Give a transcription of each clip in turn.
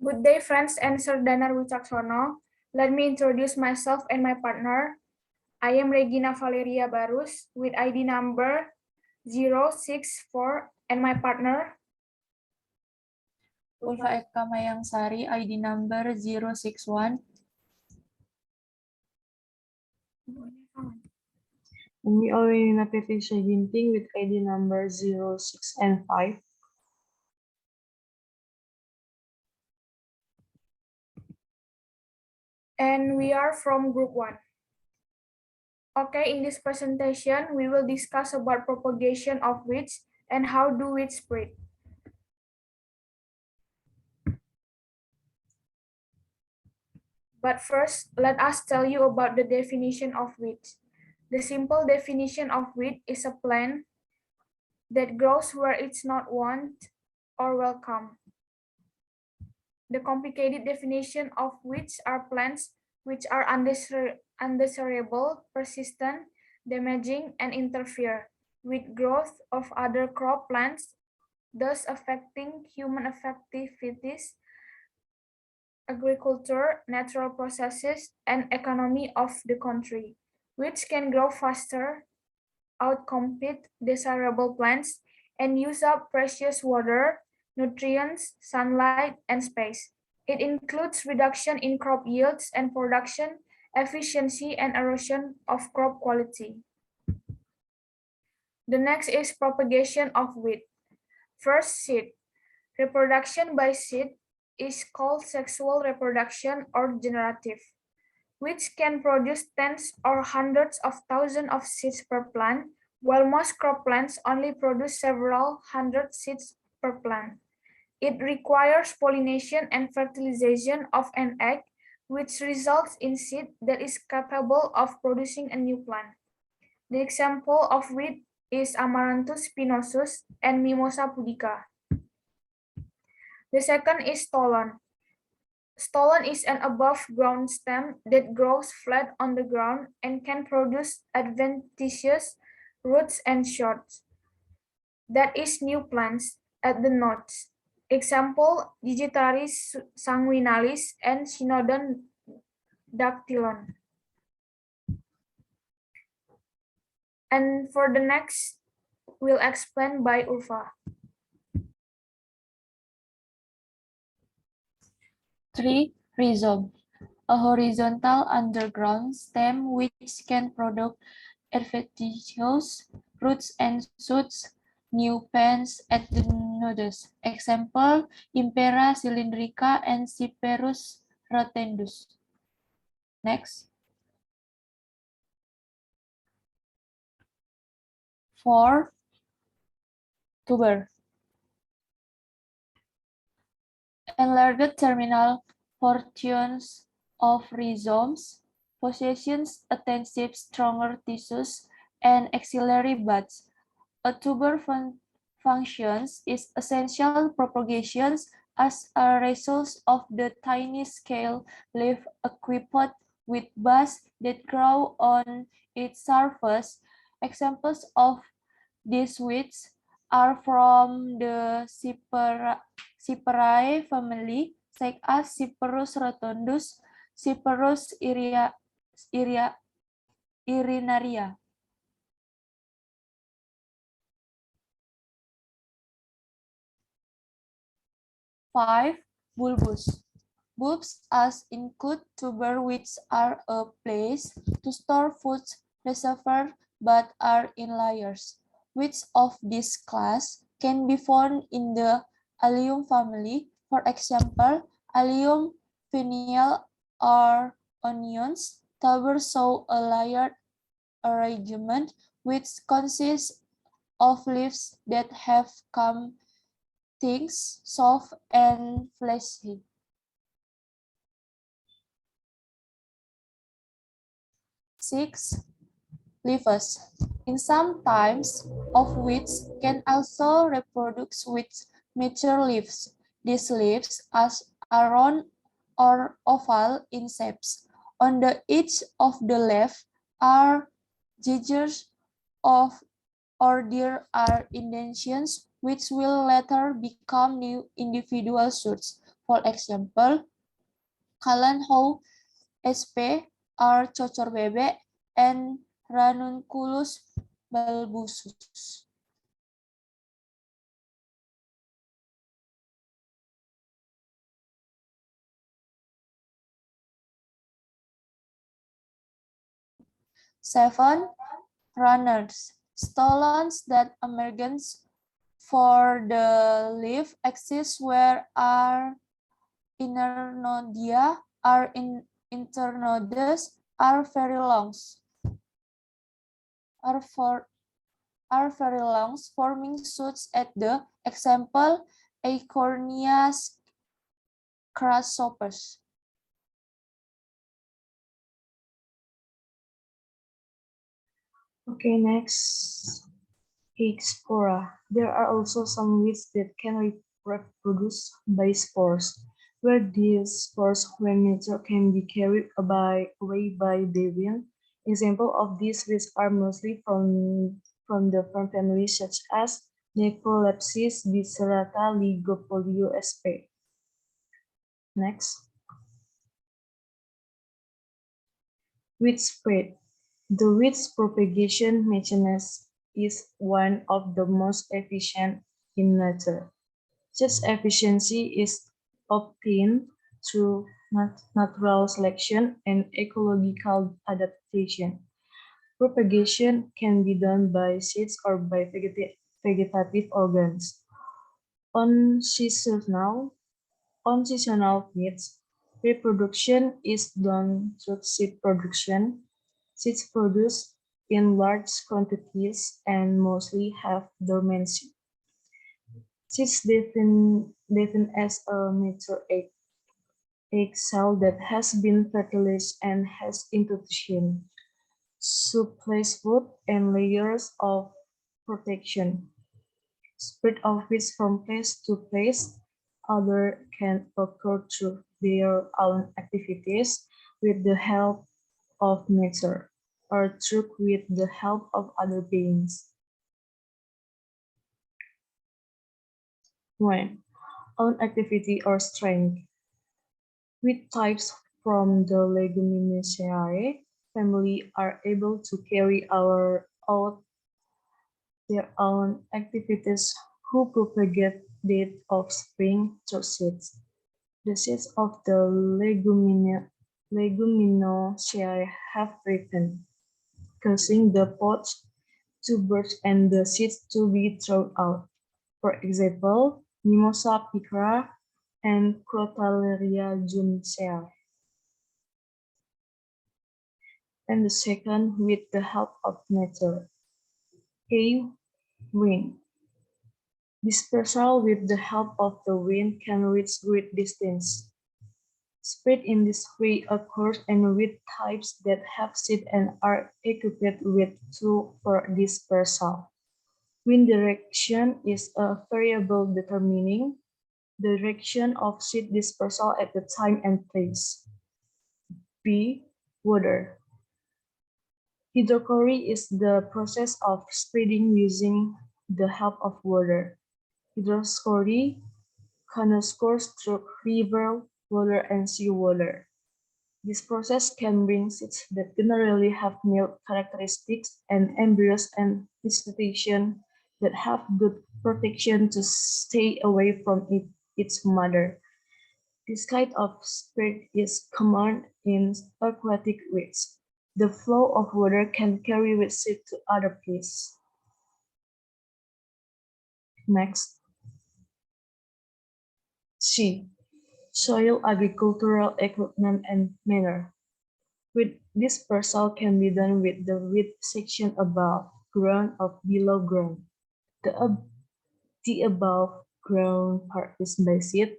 Good day, friends and Sir Danar Wicaksono. Let me introduce myself and my partner. I am Regina Valeria Barus with ID number 064 and my partner. Ulfa Eka Mayangsari, ID number 061. And me Olena Patricia Ginting with ID number 06 and 5. And we are from Group 1. Okay, in this presentation, we will discuss about propagation of weeds and how do weeds spread. But first, let us tell you about the definition of weeds. The simple definition of weed is a plant that grows where it's not wanted or welcome. The complicated definition of weeds are plants which are undesirable, persistent, damaging, and interfere with growth of other crop plants, thus affecting human activities, agriculture, natural processes, and economy of the country, which can grow faster, outcompete desirable plants, and use up precious water, nutrients, sunlight, and space. It includes reduction in crop yields and production efficiency and erosion of crop quality. The next is propagation of weed. First, seed. Reproduction by seed is called sexual reproduction or generative, which can produce tens or hundreds of thousands of seeds per plant, while most crop plants only produce several hundred seeds per plant. It requires pollination and fertilization of an egg, which results in seed that is capable of producing a new plant. The example of weed is Amaranthus spinosus and Mimosa pudica. The second is stolon. Stolon is an above-ground stem that grows flat on the ground and can produce adventitious roots and shoots. That is new plants at the nodes. Example, Digitaris sanguinalis and Cynodon dactylon. And for the next, we'll explain by Ulfa. 3. Rhizome. A horizontal underground stem which can produce adventitious roots and shoots, new plants at the nodes. Example, Impera cylindrica and Cyperus rotundus. Next. 4. Tuber. Enlarged terminal portions of rhizomes possessions attentive stronger tissues and axillary buds. A tuber functions is essential propagation as a result of the tiny scale leaf equipped with buds that grow on its surface. Examples of these weeds are from the Cyperaceae family, such as Cyperus rotundus, Cyperus irinaria. Five, bulbus. Bulbs as include tuber which are a place to store food reservoir but are in layers. Which of this class can be found in the Allium family? For example, Allium finial or onions. Tubers show a layered arrangement which consists of leaves that have come things soft and fleshy. Six, leaves. In some types of weeds can also reproduce with mature leaves. These leaves are round or oval in shapes. On the edge of the leaf are zigzags or there are indentions which will later become new individual shoots. For example, Kalanhau sp. R. cocor bebek and Ranunculus bulbosus. Seven, runners. Stolons that emergence for the leaf exist where are internodia are internodes are very long. Are very long, forming shoots at the example Acornias grasshoppers. Okay, next, spora. There are also some weeds that can reproduce by spores, where these spores, when mature, can be carried away by the wind. Examples of these weeds are mostly from the fern family, such as Necrolepsis biserata Ligopolio sp. Next, weed spread. The weed's propagation mechanism is one of the most efficient in nature. Such efficiency is obtained through natural selection and ecological adaptation. Propagation can be done by seeds or by vegetative organs. On seasonal needs, reproduction is done through seed production. Seeds produced in large quantities and mostly have dormancy. Seeds defined as a mature egg cell that has been fertilized and has institution, supplies food and layers of protection. Spread of which from place to place, other can occur through their own activities with the help of nature, or through with the help of other beings. 1. Own activity or strength. Weed types from the Leguminosae family are able to carry out their own activities who propagate their offspring through seeds. The seeds of the Leguminosae have ripened, causing the pods to burst and the seeds to be thrown out. For example, Mimosa picra and Crotalaria juncea. And the second, with the help of nature. A. Wind. Dispersal with the help of the wind can reach great distance. Spread in this way occurs in weed types that have seed and are equipped with tools for dispersal. Wind direction is a variable determining the direction of seed dispersal at the time and place. B. Water. Hydrochory is the process of spreading using the help of water. Hydroscory occurs through river water and seawater. This process can bring seeds that generally have milk characteristics and embryos and institution that have good protection to stay away from its mother. This kind of spread is common in aquatic weeds. The flow of water can carry with seed to other places. Next. C. Soil agricultural equipment and manner. With dispersal can be done with the weed section above ground or below ground. The above ground part is by seed,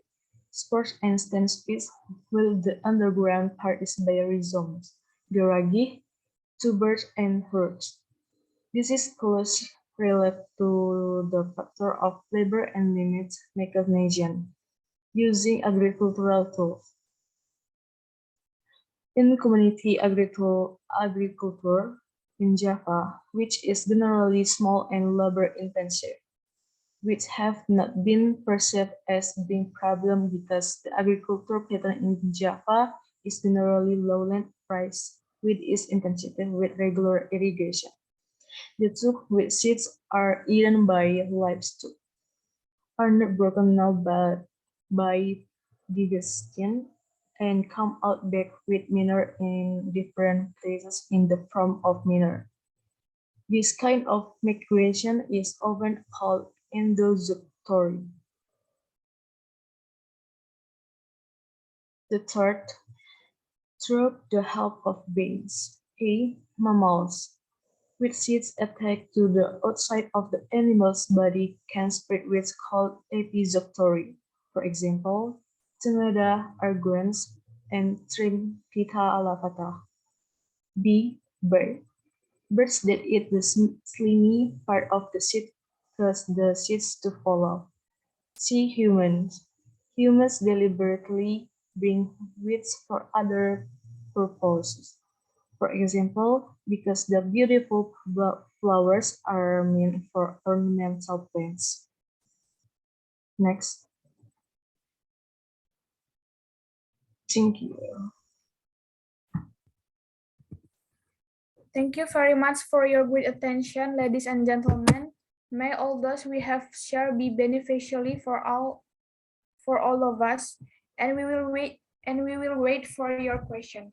spores and stem sprigs, while the underground part is by rhizomes, garagi, tubers, and roots. This is closely related to the factor of labor and limits mechanization using agricultural tools. In community agriculture in Java, which is generally small and labor intensive, which have not been perceived as being problem because the agricultural pattern in Java is generally lowland rice, which is intensive with regular irrigation. The two wheat seeds are eaten by livestock, are not broken down by digestion, and come out back with manure in different places in the form of manure. This kind of migration is often called endozootory. The third, through the help of veins. A. Mammals, which seeds attached to the outside of the animal's body can spread which called epizootory. For example, Temeda arguens and Trimpita alavata. B. Bird. Birds that eat the slimy part of the seed cause the seeds to fall off. C. Humans. Humans deliberately bring weeds for other purposes. For example, because the beautiful flowers are meant for ornamental plants. Next. Thank you. Thank you very much for your great attention, ladies and gentlemen. May all those we have shared be beneficially for all of us, and we will wait for your question.